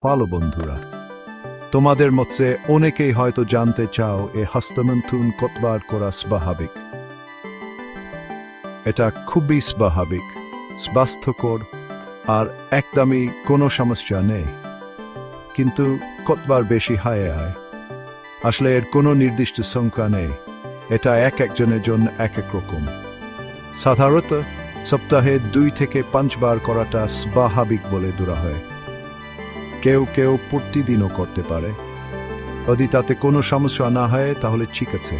ভালো বন্ধুরা, তোমাদের মধ্যে অনেকেই হয়তো জানতে চাও এ হস্তমন্থন কতবার করা স্বাভাবিক। এটা খুবই স্বাভাবিক, স্বাস্থ্যকর আর একদমই কোনো সমস্যা নেই। কিন্তু কতবার বেশি হয় আসলে এর কোনো নির্দিষ্ট সংখ্যা নেই। এটা একজনের জন্য এক এক রকম। সাধারণত সপ্তাহে 2 থেকে 5 বার করাটা স্বাভাবিক বলে ধরা হয়। কেউ কেউ প্রতিদিনও করতে পারে। যদি তাতে কোনো সমস্যা না হয় তাহলে ঠিক আছে।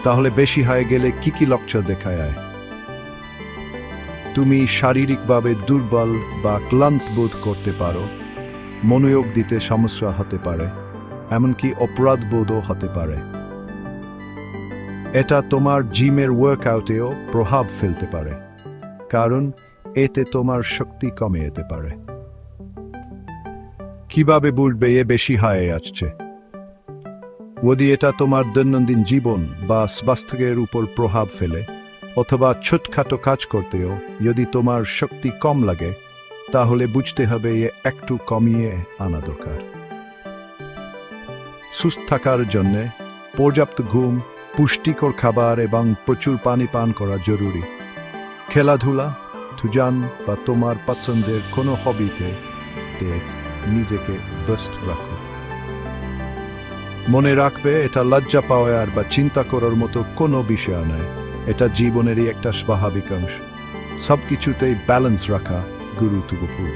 তাহলে বেশি হয়ে গেলে কি কি লক্ষণ দেখা যায়? তুমি শারীরিকভাবে দুর্বল বা ক্লান্ত বোধ করতে পারো, মনোযোগ দিতে সমস্যা হতে পারে, এমনকি অপরাধ বোধও হতে পারে। এটা তোমার জিমের ওয়ার্কআউটেও প্রভাব ফেলতে পারে, কারণ এতে তোমার শক্তি কমে যেতে পারে। কিভাবে বুঝবে এ বেশি হয়ে আসছে? যদি এটা তোমার দৈনন্দিন জীবন বা স্বাস্থ্যের উপর প্রভাব ফেলে, অথবা ছোটখাটো কাজ করতেও যদি তোমার শক্তি কম লাগে, তাহলে বুঝতে হবে এ একটু কমিয়ে আনা দরকার। সুস্থ থাকার জন্য পর্যাপ্ত ঘুম, পুষ্টিকর খাবার এবং প্রচুর পানি পান করা জরুরি। খেলাধুলা, তুজান বা তোমার পছন্দের কোনো হবিতে নিজেকে ব্যস্ত রাখো। মনে রাখবে, এটা লজ্জা পাওয়ার বা চিন্তা করার মতো কোনো বিষয় নয়। এটা জীবনেরই একটা স্বাভাবিক অংশ। সবকিছুতেই ব্যালেন্স রাখা গুরুত্বপূর্ণ।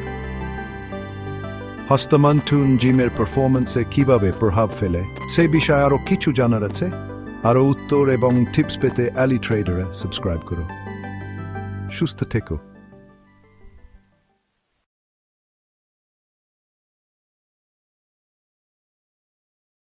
হস্তমন্থন জিমের পারফরমেন্সে কিভাবে প্রভাব ফেলে সেই বিষয়ে আরও কিছু জানার আছে। আরও উত্তর এবং টিপস পেতে অ্যালি ট্রেডারে সাবস্ক্রাইব করো। সুস্থ থেকো।